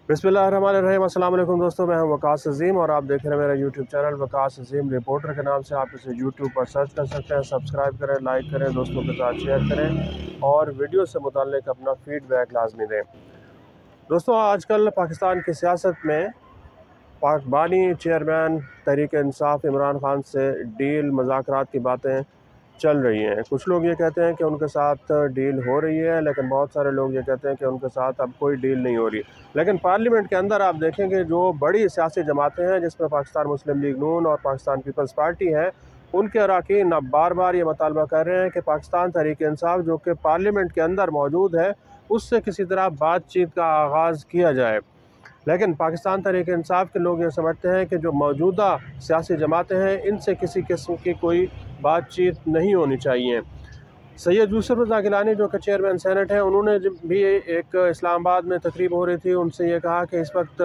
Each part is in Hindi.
बिस्मिल्लाहिर्रहमानिर्रहीम। अस्सलाम वालेकुम दोस्तों, मैं हूं वकास अज़ीम और आप देख रहे हैं मेरा यूट्यूब चैनल वकास अज़ीम रिपोर्टर के नाम से। आप इसे यूट्यूब पर सर्च कर सकते हैं। सब्सक्राइब करें, लाइक करें, दोस्तों के साथ शेयर करें और वीडियो से मुताल्लिक़ अपना फ़ीडबैक लाजमी दें। दोस्तों, आजकल पाकिस्तान की सियासत में पाक बानी चेयरमैन तहरीक इंसाफ इमरान खान से डील मुज़ाकरात की बातें चल रही हैं। कुछ लोग ये कहते हैं कि उनके साथ डील हो रही है, लेकिन बहुत सारे लोग ये कहते हैं कि उनके साथ अब कोई डील नहीं हो रही। लेकिन पार्लियामेंट के अंदर आप देखेंगे जो बड़ी सियासी जमातें हैं, जिसमें पाकिस्तान मुस्लिम लीग नून और पाकिस्तान पीपल्स पार्टी है, उनके अरकान अब बार बार ये मुतालबा कर रहे हैं कि पाकिस्तान तहरीक इंसाफ जो कि पार्लियामेंट के अंदर मौजूद है, उससे किसी तरह बातचीत का आगाज़ किया जाए। लेकिन पाकिस्तान तहरीक इंसाफ के लोग ये समझते हैं कि जो मौजूदा सियासी जमातें हैं, इनसे किसी किस्म की कोई बातचीत नहीं होनी चाहिए। सैयद यूसुफ रज़ा गिलानी जो कि चेयरमैन सेनेट हैं, उन्होंने भी एक इस्लामाबाद में तकरीब हो रही थी, उनसे ये कहा कि इस वक्त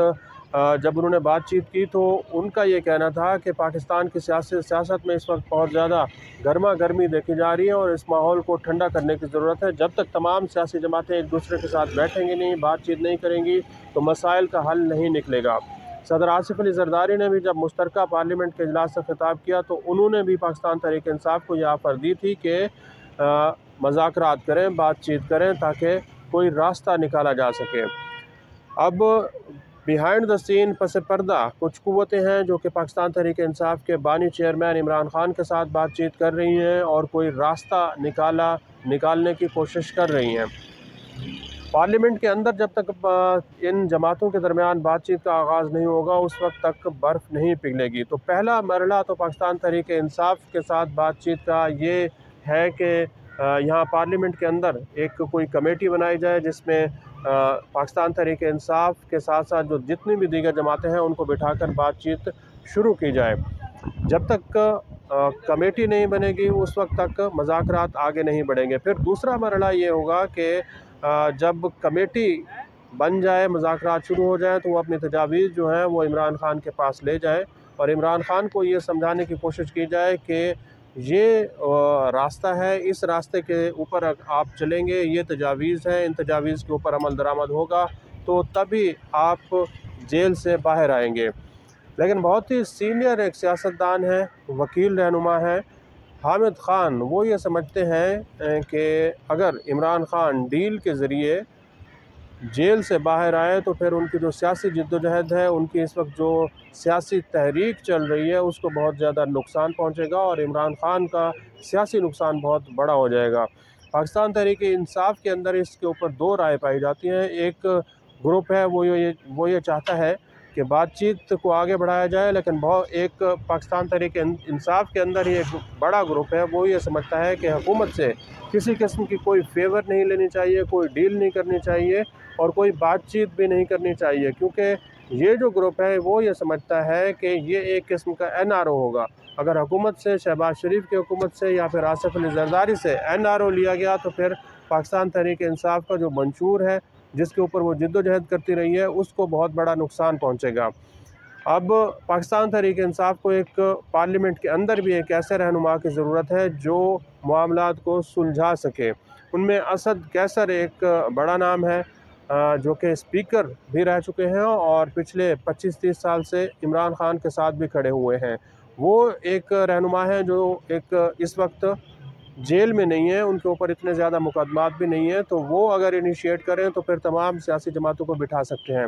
जब उन्होंने बातचीत की तो उनका ये कहना था कि पाकिस्तान की सियासत में इस वक्त बहुत ज़्यादा गर्मा गर्मी देखी जा रही है और इस माहौल को ठंडा करने की ज़रूरत है। जब तक तमाम सियासी जमातें एक दूसरे के साथ बैठेंगी नहीं, बातचीत नहीं करेंगी, तो मसाइल का हल नहीं निकलेगा। सदर आसिफ अली जरदारी ने भी जब मुश्तरका पार्लियामेंट के इजलास से खिताब किया तो उन्होंने भी पाकिस्तान तहरीक इंसाफ को यह ऑफ़र दी थी कि मुज़ाकरात करें, बातचीत करें, ताकि कोई रास्ता निकाला जा सके। अब बिहाइंड द सीन पस पर्दा कुछ क़ुव्वतें हैं जो कि पाकिस्तान तहरीक इंसाफ के बानी चेयरमैन इमरान खान के साथ बातचीत कर रही हैं और कोई रास्ता निकालने की कोशिश कर रही हैं। पार्लियामेंट के अंदर जब तक इन जमातों के दरमियान बातचीत का आगाज़ नहीं होगा, उस वक्त तक बर्फ़ नहीं पिघलेगी। तो पहला मरहला तो पाकिस्तान तहरीक इंसाफ के साथ बातचीत का ये है कि यहाँ पार्लियामेंट के अंदर एक कोई कमेटी बनाई जाए, जिसमें पाकिस्तान तहरीक इंसाफ के साथ साथ जो जितनी भी दीगर जमातें हैं उनको बिठाकर बातचीत शुरू की जाए। जब तक कमेटी नहीं बनेगी, उस वक्त तक मुज़ाकरात आगे नहीं बढ़ेंगे। फिर दूसरा मरहला ये होगा कि जब कमेटी बन जाए, मुज़ाकरात शुरू हो जाए, तो वो अपनी तजावीज़ जो हैं वो इमरान खान के पास ले जाए और इमरान खान को ये समझाने की कोशिश की जाए कि ये रास्ता है, इस रास्ते के ऊपर आप चलेंगे, ये तजावीज़ हैं, इन तजावीज़ के ऊपर अमल दरामद होगा तो तभी आप जेल से बाहर आएंगे। लेकिन बहुत ही सीनियर एक सियासतदान है, वकील रहनुमा है, हामिद ख़ान, वो ये समझते हैं कि अगर इमरान ख़ान डील के ज़रिए जेल से बाहर आए तो फिर उनकी जो सियासी जद्दोजहद है, उनकी इस वक्त जो सियासी तहरीक चल रही है, उसको बहुत ज़्यादा नुकसान पहुंचेगा और इमरान ख़ान का सियासी नुकसान बहुत बड़ा हो जाएगा। पाकिस्तान तहरीक इंसाफ के अंदर इसके ऊपर दो राय पाई जाती हैं। एक ग्रुप है वो ये चाहता है कि बातचीत को आगे बढ़ाया जाए, लेकिन बहुत एक पाकिस्तान तहरीक इंसाफ के अंदर ही एक बड़ा ग्रुप है, वो ये समझता है कि हुकूमत से किसी किस्म की कोई फेवर नहीं लेनी चाहिए, कोई डील नहीं करनी चाहिए और कोई बातचीत भी नहीं करनी चाहिए, क्योंकि ये जो ग्रुप है वो ये समझता है कि ये एक किस्म का NRO होगा। अगर हुकूमत से, शहबाज शरीफ की हुकूमत से या फिर आसिफ अली जरदारी से NRO लिया गया तो फिर पाकिस्तान तहरीक इंसाफ का जो मंशूर है, जिसके ऊपर वो जिद्दोजहद करती रही है, उसको बहुत बड़ा नुकसान पहुँचेगा। अब पाकिस्तान तहरीक इंसाफ को एक पार्लियामेंट के अंदर भी एक ऐसे रहनुमा की ज़रूरत है जो मामलात को सुलझा सके। उनमें असद कैसर एक बड़ा नाम है, जो कि स्पीकर भी रह चुके हैं और पिछले 25-30 साल से इमरान खान के साथ भी खड़े हुए हैं। वो एक रहनुमा है जो एक इस वक्त जेल में नहीं है, उनके ऊपर इतने ज़्यादा मुकदमात भी नहीं हैं, तो वो अगर इनिशिएट करें तो फिर तमाम सियासी जमातों को बिठा सकते हैं।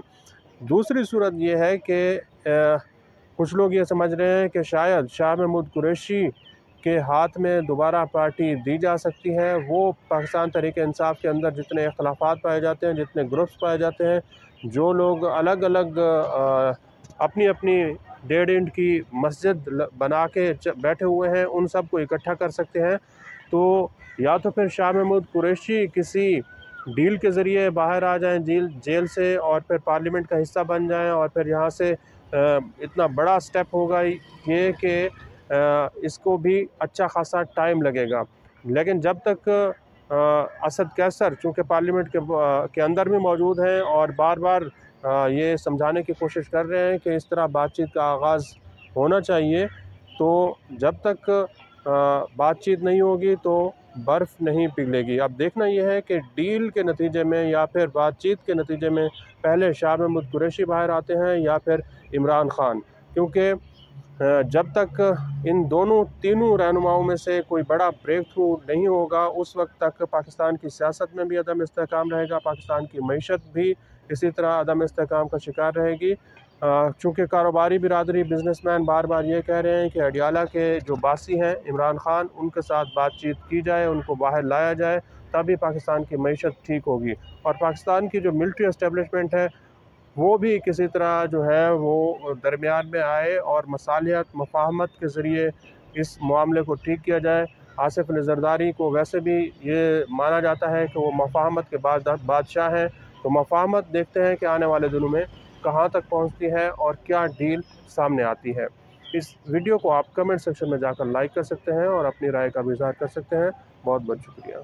दूसरी सूरत ये है कि कुछ लोग ये समझ रहे हैं कि शायद शाह महमूद कुरैशी के हाथ में दोबारा पार्टी दी जा सकती है। वो पाकिस्तान तहरीक इंसाफ के अंदर जितने इख्तलाफात पाए जाते हैं, जितने ग्रुप्स पाए जाते हैं, जो लोग अलग अलग अपनी अपनी डेढ़ इंच की मस्जिद बना के बैठे हुए हैं, उन सब को इकट्ठा कर सकते हैं। तो या तो फिर शाह महमूद कुरैशी किसी डील के ज़रिए बाहर आ जाएं जेल से और फिर पार्लियामेंट का हिस्सा बन जाएं और फिर यहाँ से इतना बड़ा स्टेप होगा ये कि इसको भी अच्छा खासा टाइम लगेगा। लेकिन जब तक असद कैसर चूँकि पार्लियामेंट के अंदर भी मौजूद हैं और बार बार ये समझाने की कोशिश कर रहे हैं कि इस तरह बातचीत का आगाज़ होना चाहिए, तो जब तक बातचीत नहीं होगी तो बर्फ़ नहीं पिघलेगी। अब देखना यह है कि डील के नतीजे में या फिर बातचीत के नतीजे में पहले शाह महमूद कुरैशी बाहर आते हैं या फिर इमरान खान, क्योंकि जब तक इन तीनों रहनुमाओं में से कोई बड़ा ब्रेक थ्रू नहीं होगा, उस वक्त तक पाकिस्तान की सियासत में भी अदम इस्तेहकाम रहेगा, पाकिस्तान की मईशत भी इसी तरह अदम इस्तेहकाम का शिकार रहेगी। चूँकि कारोबारी बिरादरी, बिजनेसमैन बार बार ये कह रहे हैं कि अडियाला के जो बासी हैं इमरान खान, उनके साथ बातचीत की जाए, उनको बाहर लाया जाए, तभी पाकिस्तान की मईशत ठीक होगी। और पाकिस्तान की जो मिलिट्री इस्टेब्लिशमेंट है वो भी किसी तरह जो है वो दरमियान में आए और मसालिहत मफाहमत के ज़रिए इस मामले को ठीक किया जाए। आसिफ अली ज़रदारी को वैसे भी ये माना जाता है कि वो मफाहमत के बाद बादशाह हैं, तो मफाहमत देखते हैं कि आने वाले दिनों में कहाँ तक पहुँचती है और क्या डील सामने आती है। इस वीडियो को आप कमेंट सेक्शन में जाकर लाइक कर सकते हैं और अपनी राय का भी इज़हार कर सकते हैं। बहुत बहुत शुक्रिया।